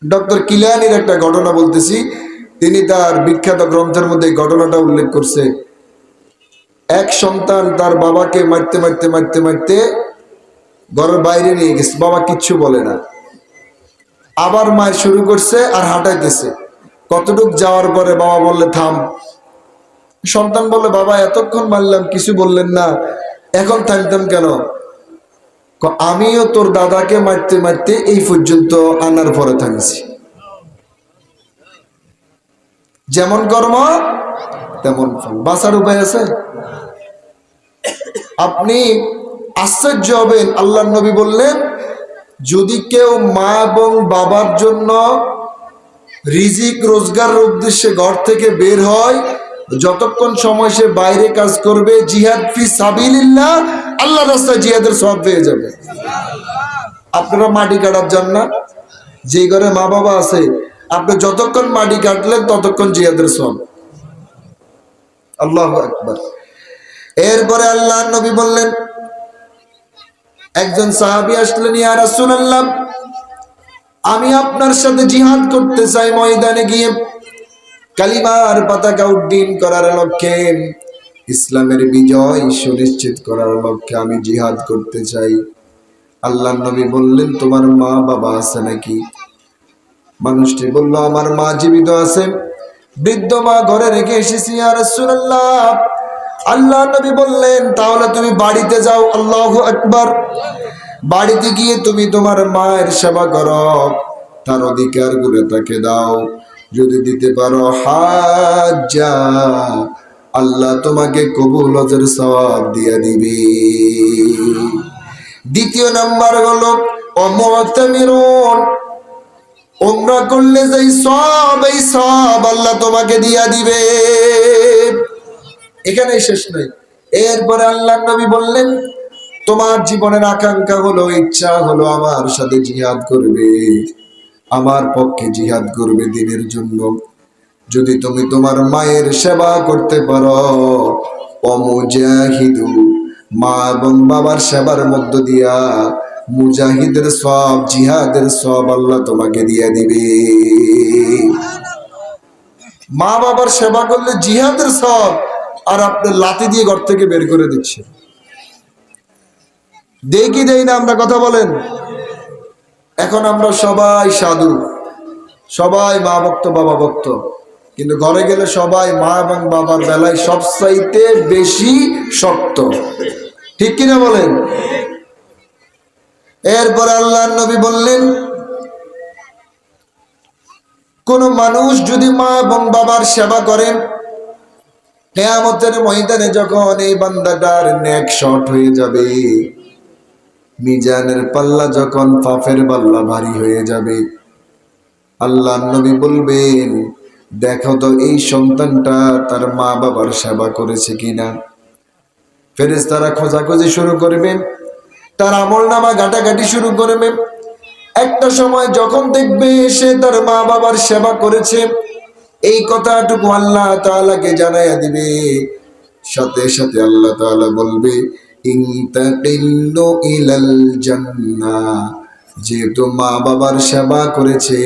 Doctor কিলানির একটা ঘটনা বলতেছি, তিনি তার বিখ্যাত গ্রন্থের মধ্যে এই ঘটনাটা উল্লেখ করছে। এক সন্তান তার বাবাকে মারতে মারতে মারতে মারতে ঘরের বাইরে নিয়ে গেছে, বাবা কিচ্ছু বলে না। আবার মায়ের শুরু করছে আর হাঁটাইতেছে। কতটুক যাওয়ার পরে বাবা বললে থাম। সন্তান বললে, বাবা এতক্ষণ মারলাম কিছু বললেন না, এখন থামতাম কেন? আমিও তোর দাদাকে মারতে মারতে এই পর্যন্ত আনার পরে থামছি। যেমন কর্ম তেমন ফল, বাঁচার উপায় আছে? আপনি আশ্চর্য হবেন, আল্লাহর নবী বললেন, যদি কেউ মা এবং বাবার জন্য রিজিক রোজগারের উদ্দেশ্যে ঘর থেকে বের হয়, যতক্ষণ সময় সে বাইরে কাজ করবে, জিহাদ ফি সাবিলিল্লাহ, আল্লাহর রাস্তায় জিহাদের সওয়াব পেয়ে যাবে। আপনারা মাটি কাটার যান না? যে ঘরে মা বাবা আছে, আপনি যতক্ষণ মাটি কাটলেন ততক্ষণ জিহাদের সওয়াব। আল্লাহু আকবার। এরপরে আল্লাহর নবী বললেন, একজন সাহাবী আসলেন, ইয়া রাসূলুল্লাহ, আমি আপনার সাথে জিহাদ করতে চাই, ময়দানে গিয়ে কালিমার পতাকা উড্ডীন করার লক্ষ্যে, ইসলামের বিজয় সুনিশ্চিত করার লক্ষ্যে আমি জিহাদ করতে চাই। আল্লাহর নবী বললেন, তোমার মা বাবা আছে নাকি? মানুষটি বলল, আমার মা জীবিত আছে, বৃদ্ধ মা ঘরে রেখে এসেছি ইয়া রাসূলুল্লাহ। আল্লাহর নবী বললেন, তাহলে তুমি বাড়িতে যাও। আল্লাহু আকবার। বাড়িতে গিয়ে তুমি তোমার মায়ের সেবা করো, তার অধিকার গুলো তাকে দাও। যদি দিতে পারো হাজ্জা, আল্লাহ তোমাকে কবুল হজের সওয়াব দিয়ে দিবে। দ্বিতীয় নাম্বার হলো অমুতামিরুন, উমরা করলে যেই সওয়াব, এই সওয়াব আল্লাহ তোমাকে দিয়া দিবে। এখানেই শেষ নয়। এরপরে আল্লাহর নবী বললেন, তোমার জীবনের আকাঙ্ক্ষা হলো, ইচ্ছা হলো আমার সাথে জিহাদ করবে, আমার পক্ষে জিহাদ করবে দ্বীনের জন্য। যদি তুমি তোমার মায়ের সেবা করতে পারো, অমুজাহিদু, মা এবং বাবার সেবার মধ্য দিয়া মুজাহিদের সওয়াব, জিহাদের সওয়াব আল্লাহ তোমাকে দিয়ে দিবে। মা বাবার সেবা করলে জিহাদের সওয়াব, আর আপনি লাথি দিয়ে ঘর থেকে বের করে দিচ্ছে। দেই কি দেই না আমরা? কথা বলেন। এখন আমরা সবাই সাধু, সবাই মা ভক্ত বাবা ভক্ত, কিন্তু ঘরে গেলে সবাই মা এবং বাবার বেলায় সবচাইতে বেশি শক্ত। ঠিক কিনা বলেন? এরপরে আল্লাহর নবী বললেন, কোন মানুষ যদি মা এবং বাবার সেবা করেন, কিয়ামতের ময়দানে যখন এই বান্দাটার নেক শর্ট হয়ে যাবে, মিজানের পাল্লা যখন পাপের পাল্লা ভারী হয়ে যাবে, আল্লাহর নবী বলবেন, দেখো তো এই সন্তানটা তার মা বাবার সেবা করেছে কিনা। ফেরেশতারা খোঁজাখুঁজি শুরু করবে, তার আমলনামা ঘাটাঘাটি শুরু করবে। একটা সময় যখন দেখবে সে তার মা বাবার সেবা করেছে, এই কথাটুকু আল্লাহ তাআলাকে জানাইয়া দিবে। সাথে সাথে আল্লাহ তাআলা বলবে, ইনতাকিলু ইলাল জান্নাহ, যেহেতু মা বাবার সেবা করেছে,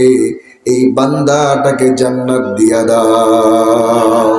এই বান্দাটাকে জান্নাত দিয়া দাও।